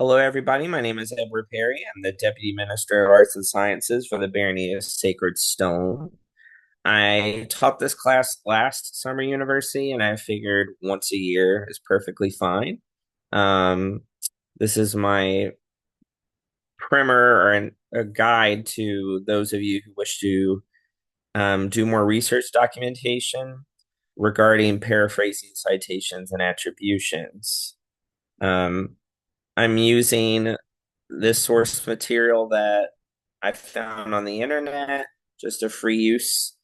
Hello, everybody. My name is Edward Perry. I'm the Deputy Minister of Arts and Sciences for the Barony of Sacred Stone. I taught this class last summer university, and I figured once a year is perfectly fine. Um, this is my primer or a guide to those of you who wish to do more research documentation regarding paraphrasing citations and attributions. Um, I'm using this source material that I found on the internet, just a free use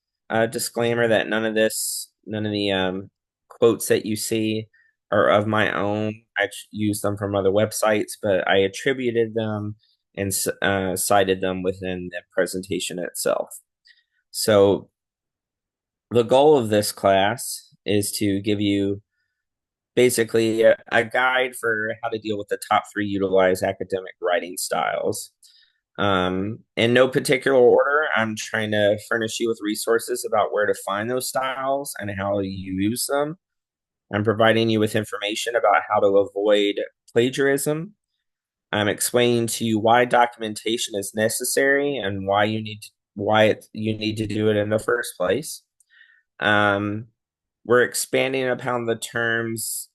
disclaimer that none of the quotes that you see are of my own. I used them from other websites, but I attributed them and cited them within the presentation itself. So the goal of this class is to give you basically a guide for how to deal with the top three utilized academic writing styles. In no particular order, I'm trying to furnish you with resources about where to find those styles and how you use them. I'm providing you with information about how to avoid plagiarism. I'm explaining to you why documentation is necessary and you need to do it in the first place. Um, we're expanding upon the terms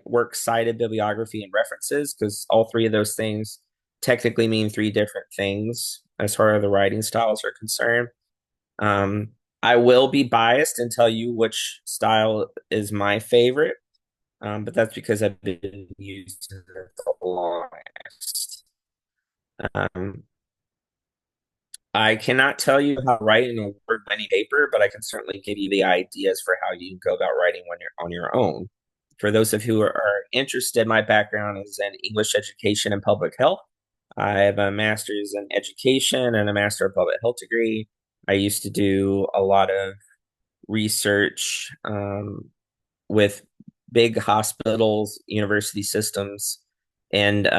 works cited, bibliography, and references because all three of those things technically mean three different things as far as the writing styles are concerned. Um, I will be biased and tell you which style is my favorite, but that's because I've been using it the longest. Um, I cannot tell you how to write in a word any paper, but I can certainly give you the ideas for how you go about writing when you're on your own. For those of you who are interested, my background is in English education and public health. I have a master's in education and a master of public health degree. I used to do a lot of research with big hospitals, university systems, and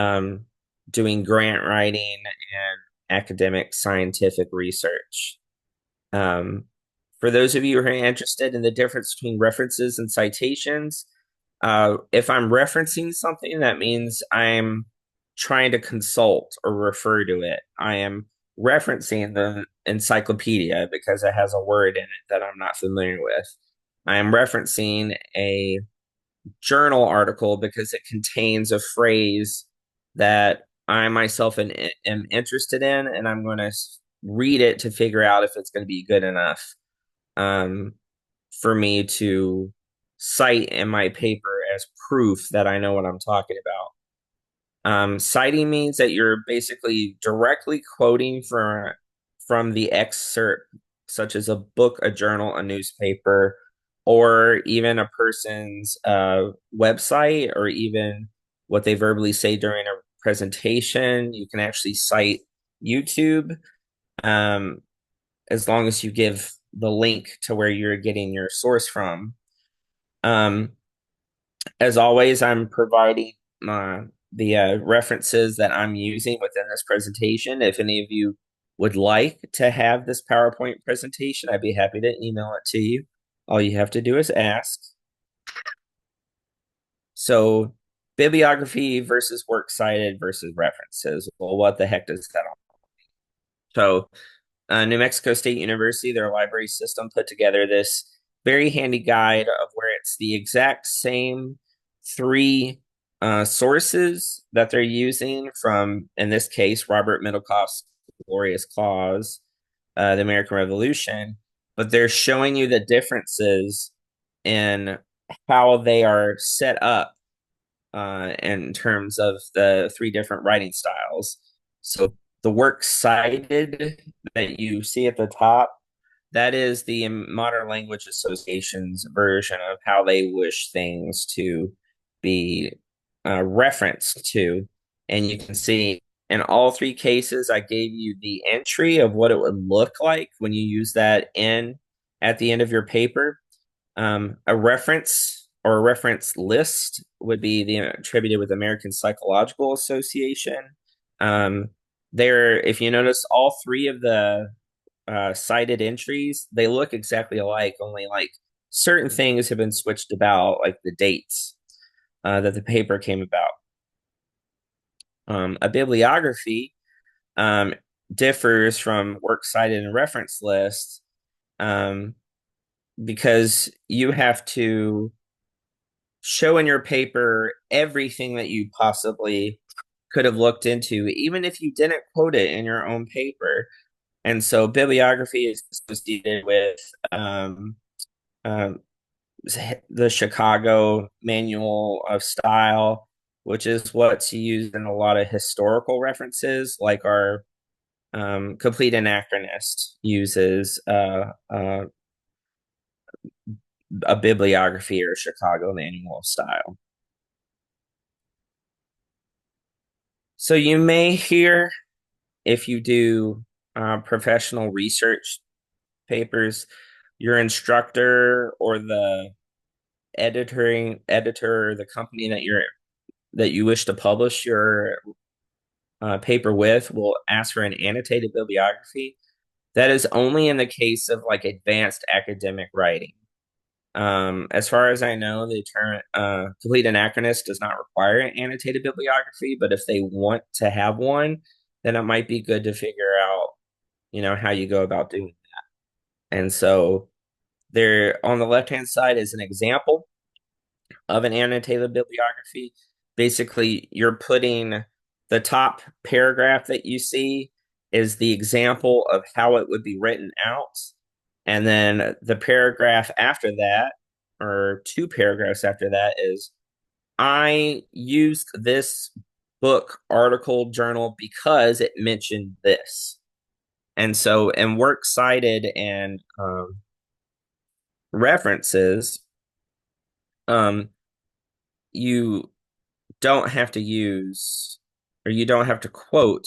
doing grant writing and academic scientific research. Um, for those of you who are interested in the difference between references and citations, if I'm referencing something, that means I'm trying to consult or refer to it. I am referencing the encyclopedia because it has a word in it that I'm not familiar with. I am referencing a journal article because it contains a phrase that I myself am interested in, and I'm going to read it to figure out if it's going to be good enough um, for me to cite in my paper as proof that I know what I'm talking about. Citing means that you're basically directly quoting from the excerpt, such as a book, a journal, a newspaper, or even a person's website, or even what they verbally say during a presentation. You can actually cite YouTube, um, as long as you give the link to where you're getting your source from. Um, as always, I'm providing the references that I'm using within this presentation. If any of you would like to have this PowerPoint presentation, I'd be happy to email it to you. All you have to do is ask. So, bibliography versus works cited versus references. Well, what the heck does that all? So, New Mexico State University, their library system put together this very handy guide of where it's the exact same three sources that they're using from, in this case, Robert Middlecoff's Glorious Cause, the American Revolution, but they're showing you the differences in how they are set up in terms of the three different writing styles. So the works cited that you see at the top, that is the Modern Language Association's version of how they wish things to be referenced to. And you can see in all three cases, I gave you the entry of what it would look like when you use that in at the end of your paper. A reference or a reference list would be attributed with American Psychological Association. There, if you notice, all three of the cited entries, they look exactly alike, only like certain things have been switched about, like the dates that the paper came about. A bibliography um, differs from works cited and reference lists um, because you have to show in your paper everything that you possibly could have looked into, even if you didn't quote it in your own paper. And so bibliography is associated with um, um, the Chicago Manual of Style, which is what's used in a lot of historical references, like our Complete Anachronist uses a bibliography or Chicago Manual of Style. So you may hear, if you do professional research papers, your instructor or the editor, the company that you wish to publish your paper with will ask for an annotated bibliography. That is only in the case of like advanced academic writing. As far as I know, the term complete anachronist does not require an annotated bibliography, but if they want to have one, then it might be good to figure out, how you go about doing that. And so there on the left-hand side is an example of an annotated bibliography. Basically, you're putting the top paragraph that you see is the example of how it would be written out. And then the paragraph after that, or two paragraphs after that, is I used this book, article, journal because it mentioned this. And so, in works cited and references, um, you don't have to use or you don't have to quote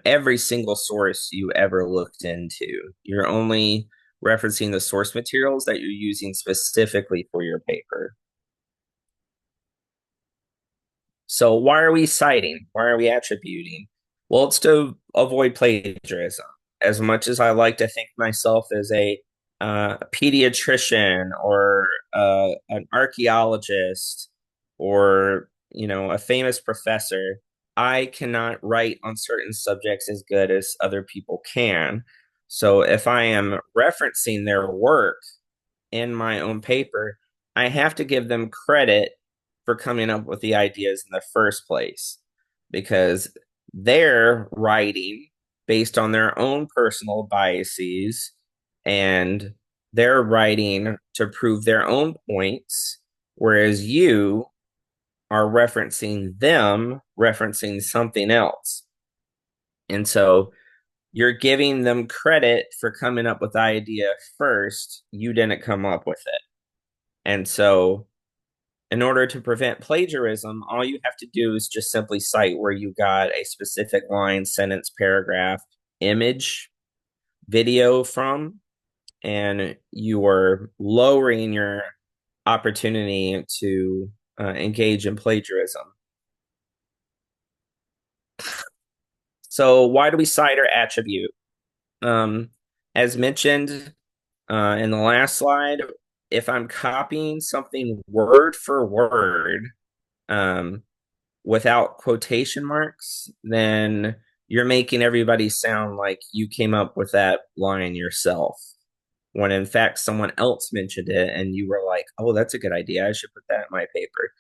every single source you ever looked into. You're only referencing the source materials that you're using specifically for your paper. So why are we citing? Why are we attributing? Well, it's to avoid plagiarism. As much as I like to think myself as a pediatrician or an archaeologist or a famous professor, I cannot write on certain subjects as good as other people can. So if I am referencing their work in my own paper, I have to give them credit for coming up with the ideas in the first place because they're writing based on their own personal biases and they're writing to prove their own points, whereas you are referencing them, referencing something else. And so you're giving them credit for coming up with the idea first. You didn't come up with it. And so, in order to prevent plagiarism, all you have to do is just simply cite where you got a specific line, sentence, paragraph, image, video from, and you are lowering your opportunity to engage in plagiarism. So, why do we cite or attribute? Um, as mentioned in the last slide, if I'm copying something word for word, um, without quotation marks, then you're making everybody sound like you came up with that line yourself. When in fact, someone else mentioned it and you were like, oh, that's a good idea. I should put that in my paper.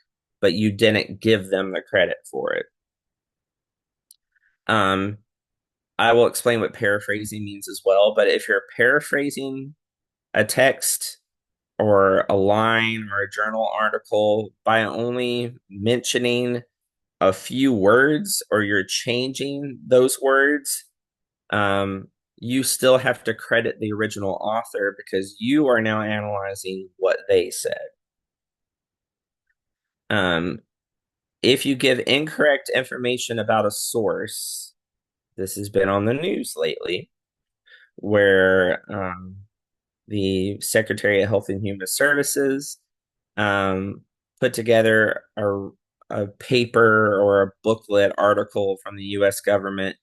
But you didn't give them the credit for it. Um, I will explain what paraphrasing means as well. But if you're paraphrasing a text or a line or a journal article by only mentioning a few words or you're changing those words, you still have to credit the original author because you are now analyzing what they said. Um, if you give incorrect information about a source, this has been on the news lately, where the Secretary of Health and Human Services um, put together a paper or a booklet article from the US government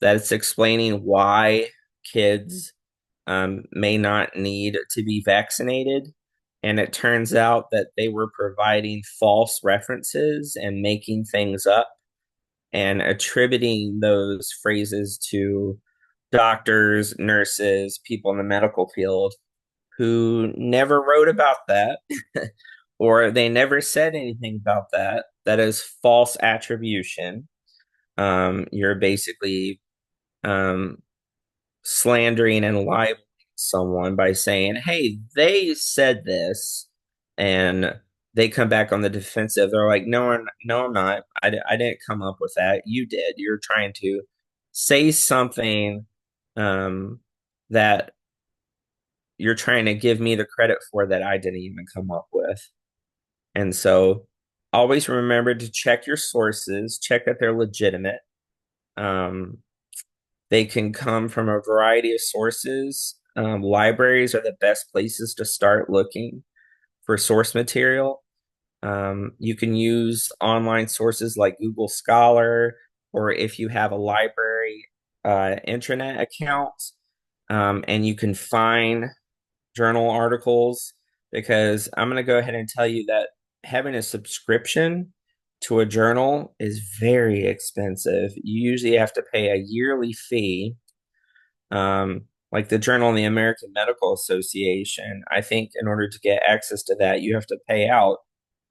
that it's explaining why kids may not need to be vaccinated. And it turns out that they were providing false references and making things up. and attributing those phrases to doctors, nurses, people in the medical field who never wrote about that or they never said anything about that. That is false attribution. You're basically um, slandering and libeling someone by saying, "Hey, they said this," and they come back on the defensive. They're like, "No, no, I'm not. I didn't come up with that. You did. You're trying to say something um, that you're trying to give me the credit for that I didn't even come up with." And so, always remember to check your sources, check that they're legitimate. Um, they can come from a variety of sources. Libraries are the best places to start looking for source material. You can use online sources like Google Scholar, or if you have a library intranet account, and you can find journal articles. Because I'm going to go ahead and tell you that having a subscription to a journal is very expensive. You usually have to pay a yearly fee, like the Journal of the American Medical Association. I think in order to get access to that, you have to pay out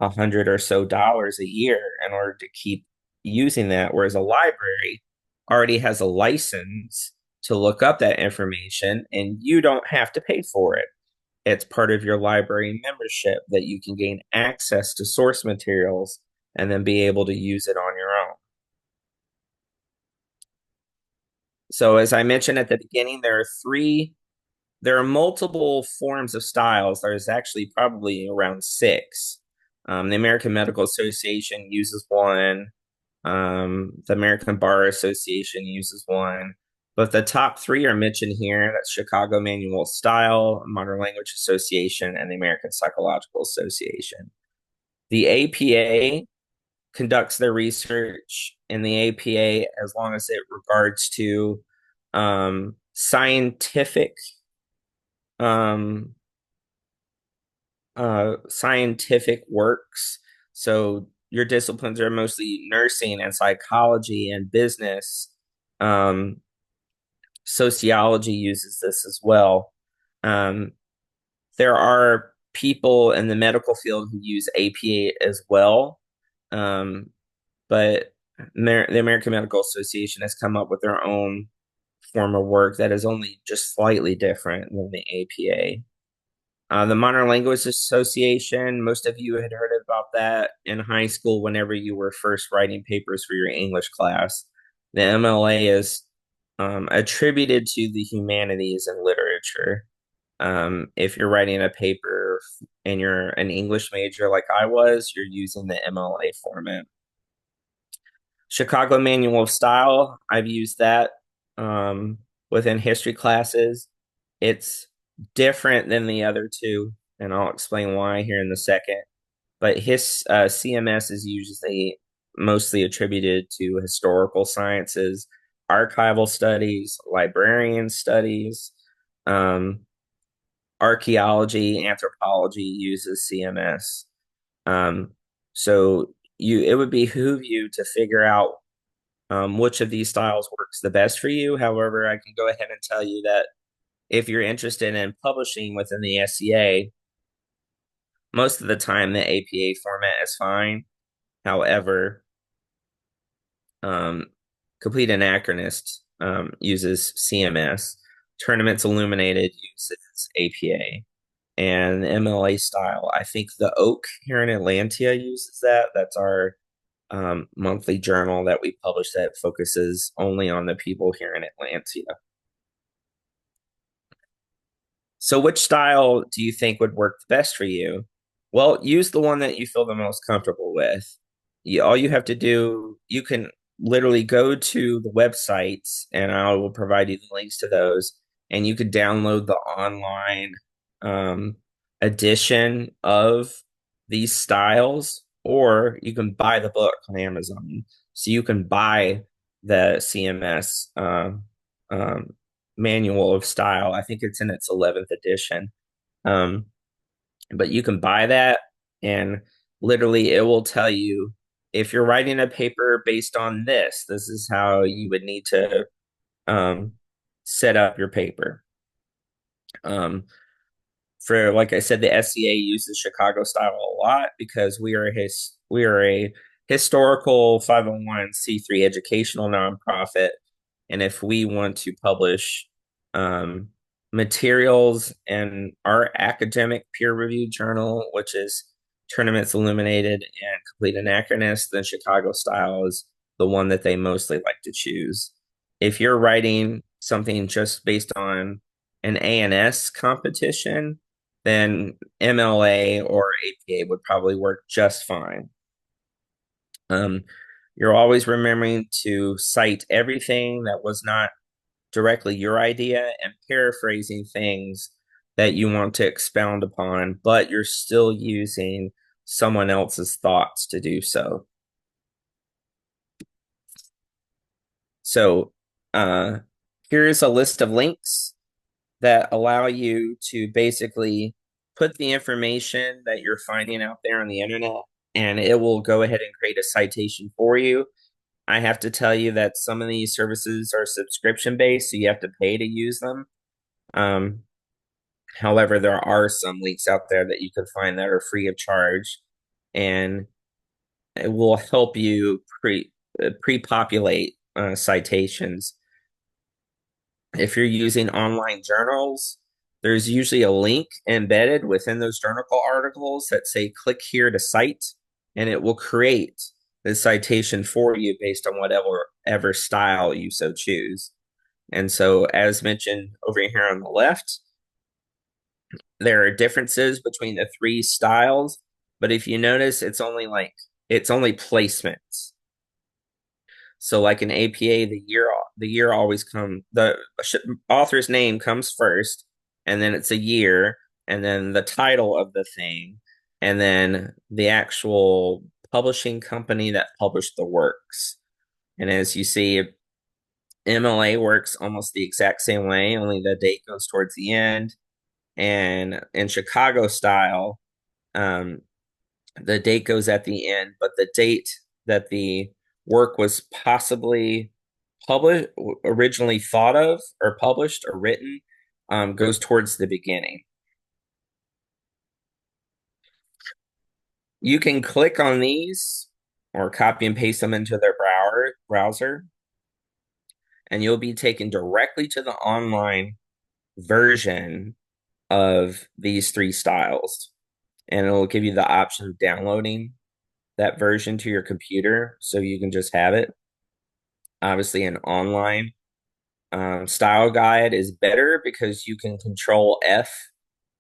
$100 or so a year in order to keep using that. Whereas a library already has a license to look up that information, and you don't have to pay for it. It's part of your library membership that you can gain access to source materials and then be able to use it on your own. So, as I mentioned at the beginning, there are multiple forms of styles. There's actually probably around six. The American Medical Association uses one. The American Bar Association uses one. But the top three are mentioned here. That's Chicago Manual of Style, Modern Language Association, and the American Psychological Association. The APA conducts their research in the APA as long as it regards to um, scientific works. So your disciplines are mostly nursing and psychology and business. Um, Sociology uses this as well. Um, there are people in the medical field who use APA as well, but the American Medical Association has come up with their own form of work that is only just slightly different than the APA. The Modern Language Association, most of you had heard about that in high school whenever you were first writing papers for your English class. The MLA is attributed to the humanities and literature. If you're writing a paper and you're an English major like I was, you're using the MLA format. Chicago Manual of Style, I've used that within history classes. It's different than the other two, and I'll explain why here in a second. But his CMS is usually mostly attributed to historical sciences, archival studies, librarian studies, um, archaeology, anthropology uses CMS. Um, so it would behoove you to figure out which of these styles works the best for you. However, I can go ahead and tell you that if you're interested in publishing within the SCA, most of the time the APA format is fine. However, um, Complete Anachronist uses CMS. Tournaments Illuminated uses APA. And MLA style, I think the Oak here in Atlantia uses that. That's our monthly journal that we publish that focuses only on the people here in Atlantia. So, which style do you think would work best for you? Well, use the one that you feel the most comfortable with. All you have to do, you can literally go to the websites, and I will provide you the links to those, and you could download the online um, edition of these styles, or you can buy the book on Amazon. So you can buy the CMS um, manual of style. I think it's in its 11th edition. Um, but you can buy that, and literally it will tell you. if you're writing a paper based on this, this is how you would need to um, set up your paper. Um, for like I said, the SCA uses Chicago style a lot because we are a historical 501c3 educational nonprofit, and if we want to publish um, materials in our academic peer-reviewed journal, which is Tournaments Illuminated and Complete Anachronist, then Chicago style is the one that they mostly like to choose. If you're writing something just based on an A&S competition, then MLA or APA would probably work just fine. Um, you're always remembering to cite everything that was not directly your idea and paraphrasing things that you want to expound upon, but you're still using someone else's thoughts to do so. So, uh, here's a list of links that allow you to basically put the information that you're finding out there on the internet, and it will go ahead and create a citation for you. I have to tell you that some of these services are subscription based, so you have to pay to use them. Um, However, there are some links out there that you can find that are free of charge, and it will help you pre-populate citations. If you're using online journals, there's usually a link embedded within those journal articles that say click here to cite, and it will create the citation for you based on whatever style you so choose. And so, as mentioned over here on the left, there are differences between the three styles, but if you notice, it's only placements. So like an APA, the year always come the author's name comes first, and then it's a year, and then the title of the thing, and then the actual publishing company that published the works. And as you see, MLA works almost the exact same way, only the date goes towards the end. And in Chicago style, um, the date goes at the end, but the date that the work was possibly published, originally thought of, or published, or written, goes towards the beginning. You can click on these or copy and paste them into their browser, and you'll be taken directly to the online version of these three styles. And it'll give you the option of downloading that version to your computer so you can just have it. Obviously, an online style guide is better because you can control F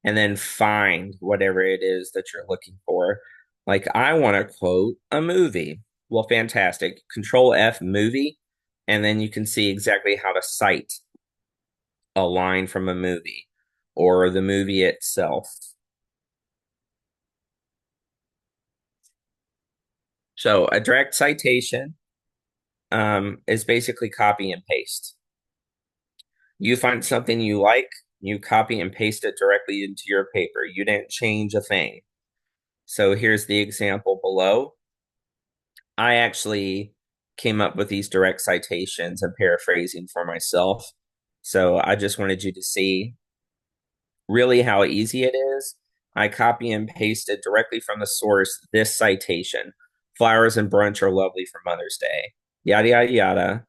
and then find whatever it is that you're looking for. Like, I want to quote a movie. Well, fantastic. Control F movie, and then you can see exactly how to cite a line from a movie or the movie itself. So, a direct citation is basically copy and paste. You find something you like, you copy and paste it directly into your paper. You didn't change a thing. So here's the example below. I actually came up with these direct citations and paraphrasing for myself. So I just wanted you to see really how easy it is. I copy and pasted directly from the source this citation. Flowers and brunch are lovely for Mother's Day. Yada, yada, yada.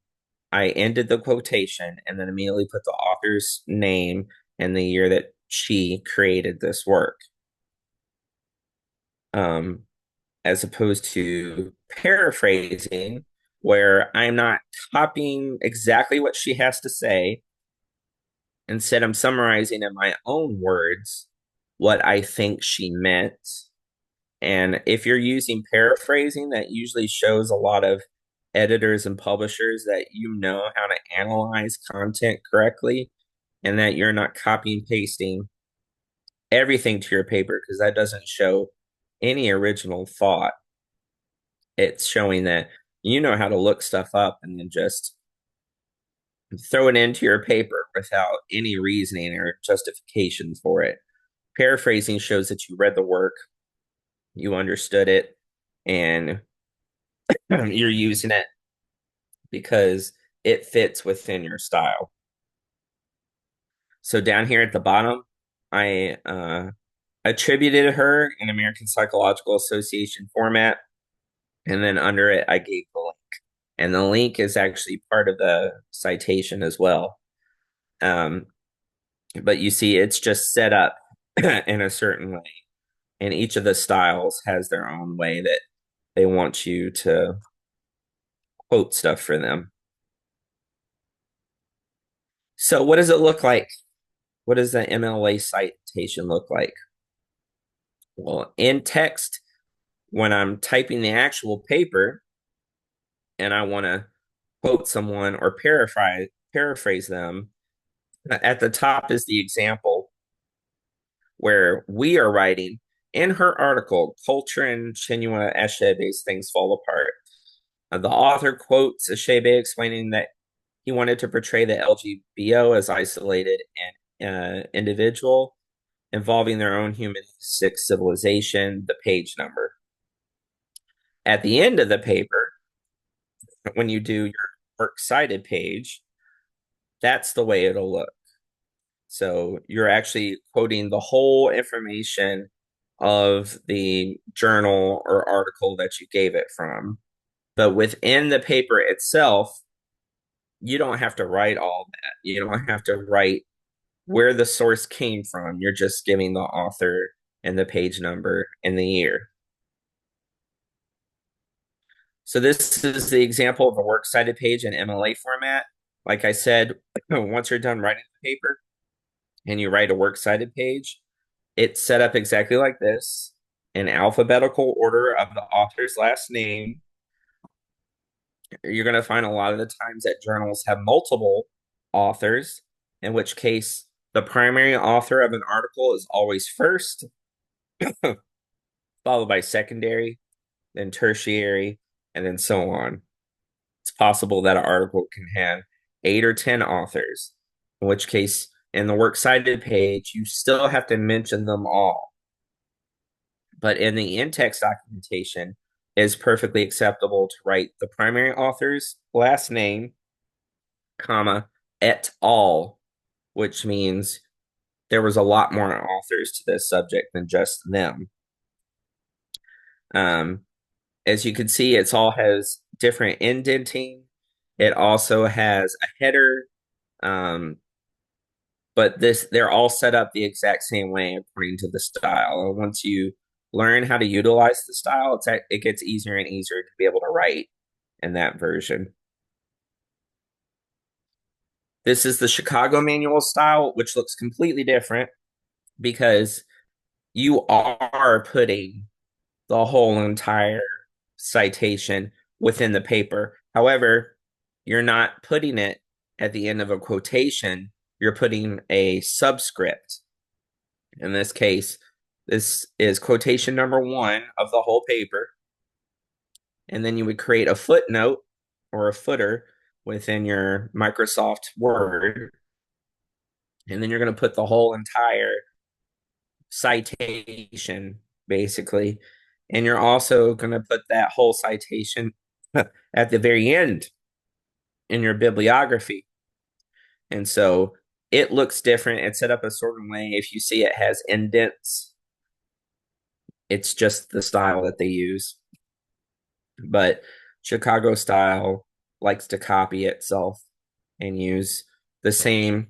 I ended the quotation and then immediately put the author's name and the year that she created this work. Um, as opposed to paraphrasing, where I'm not copying exactly what she has to say. Instead, I'm summarizing in my own words what I think she meant. And if you're using paraphrasing, that usually shows a lot of editors and publishers that you know how to analyze content correctly and that you're not copy and pasting everything to your paper because that doesn't show any original thought. It's showing that you know how to look stuff up and then just throw it into your paper without any reasoning or justification for it. Paraphrasing shows that you read the work, you understood it, and you're using it because it fits within your style. So down here at the bottom, I attributed her in American Psychological Association format, and then under it, I gave the link. And the link is actually part of the citation as well. Um, but you see, it's just set up in a certain way. And each of the styles has their own way that they want you to quote stuff for them. So, what does it look like? What does the MLA citation look like? Well, in text, when I'm typing the actual paper and I want to quote someone or paraphrase them, at the top is the example where we are writing in her article, Culture and Chinua Achebe's Things Fall Apart. The author quotes Achebe explaining that he wanted to portray the LGBO as isolated and individual, involving their own humanistic civilization, the page number. At the end of the paper, when you do your works cited page, that's the way it'll look. So you're actually quoting the whole information of the journal or article that you gave it from. But within the paper itself, you don't have to write all that. You don't have to write where the source came from. You're just giving the author and the page number and the year. So this is the example of a works cited page in MLA format. Like I said, once you're done writing the paper and you write a works cited page, it's set up exactly like this in alphabetical order of the author's last name. You're going to find a lot of the times that journals have multiple authors, in which case the primary author of an article is always first, followed by secondary, then tertiary, and then so on. It's possible that an article can have 8 or 10 authors, in which case, in the works cited page, you still have to mention them all. But in the in-text documentation, it is perfectly acceptable to write the primary author's last name, comma, et al., which means there was a lot more authors to this subject than just them. As you can see, it all has different indenting. It also has a header, but they're all set up the exact same way according to the style. And once you learn how to utilize the style, it gets easier and easier to be able to write in that version. This is the Chicago Manual style, which looks completely different because you are putting the whole entire citation within the paper. However, you're not putting it at the end of a quotation, you're putting a subscript. In this case, this is quotation number 1 of the whole paper. And then you would create a footnote or a footer within your Microsoft Word. And then you're going to put the whole entire citation, basically. And you're also going to put that whole citation at the very end in your bibliography. And so it looks different. It's set up a certain way. If you see it has indents, it's just the style that they use. But Chicago style likes to copy itself and use the same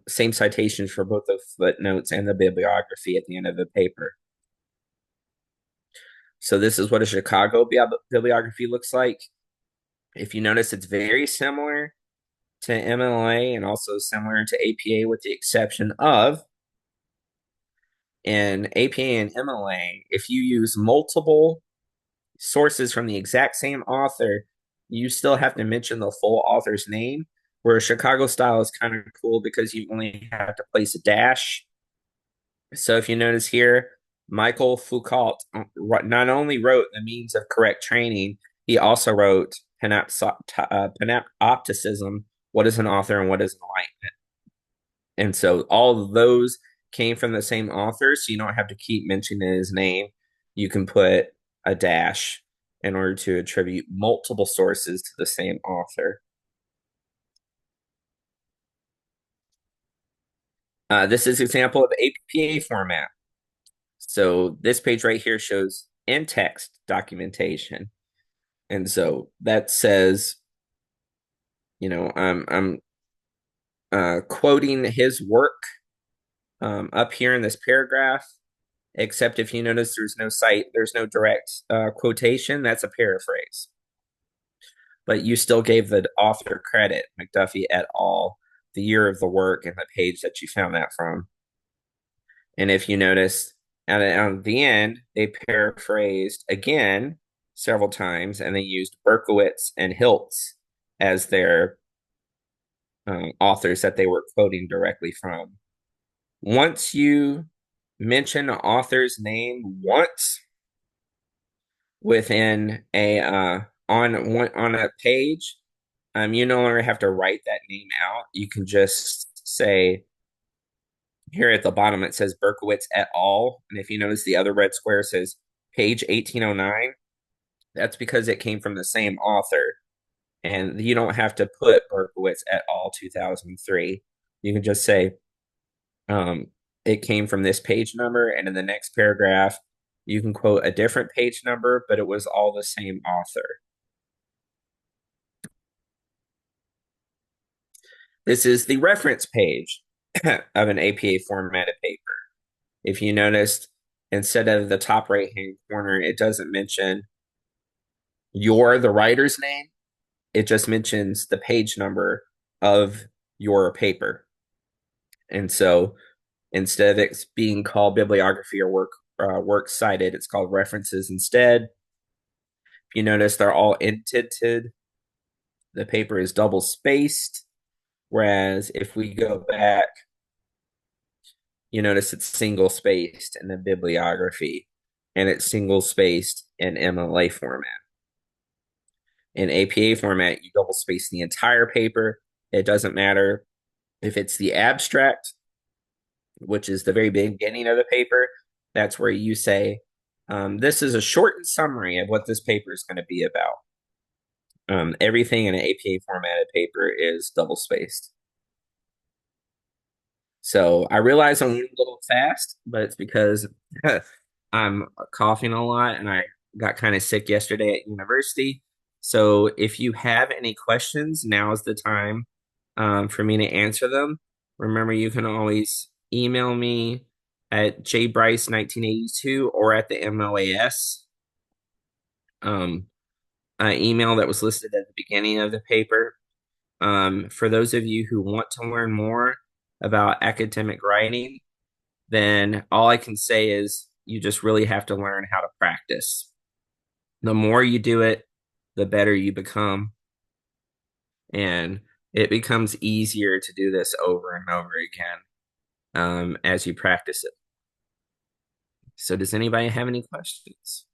citations for both the footnotes and the bibliography at the end of the paper. So this is what a Chicago bibliography looks like. If you notice, it's very similar to MLA and also similar to APA, with the exception of in APA and MLA, if you use multiple sources from the exact same author, you still have to mention the full author's name. Where Chicago style is kind of cool because you only have to place a dash. So if you notice here, Michael Foucault not only wrote The Means of Correct Training, he also wrote Panopticism, What is an Author and What is Enlightenment? And so all of those came from the same author, so you don't have to keep mentioning his name. You can put a dash in order to attribute multiple sources to the same author. This is an example of APA format. So this page right here shows in-text documentation. And so that says, I'm quoting his work up here in this paragraph, except if you notice there's no direct quotation, that's a paraphrase. But you still gave the author credit, McDuffie et al., the year of the work and the page that you found that from. And if you notice, at the end, they paraphrased again several times, and they used Berkowitz and Hiltz as their authors that they were quoting directly from. Once you mention an author's name once within a on a page, you no longer have to write that name out. You can just say here at the bottom it says Berkowitz et al. And if you notice the other red square says page 1809, that's because it came from the same author. And you don't have to put Berkowitz et al. 2003. You can just say it came from this page number, and in the next paragraph, you can quote a different page number, but it was all the same author. This is the reference page of an APA formatted paper. If you noticed, instead of the top right hand corner, it doesn't mention the writer's name. It just mentions the page number of your paper. And so instead of it being called bibliography or work cited, it's called references instead. If you notice, they're all indented. The paper is double spaced. Whereas if we go back, you notice it's single spaced in the bibliography and it's single spaced in MLA format. In APA format, you double space the entire paper. It doesn't matter if it's the abstract, which is the very beginning of the paper. That's where you say, this is a shortened summary of what this paper is going to be about. Everything in an APA formatted paper is double spaced. So I realize I'm a little fast, but it's because I'm coughing a lot and I got kind of sick yesterday at university. So if you have any questions, now is the time for me to answer them. Remember, you can always email me at jbryce1982 or at the MLAS email that was listed at the beginning of the paper. For those of you who want to learn more about academic writing, then all I can say is you just really have to learn how to practice. The more you do it, the better you become. And it becomes easier to do this over and over again as you practice it. So does anybody have any questions?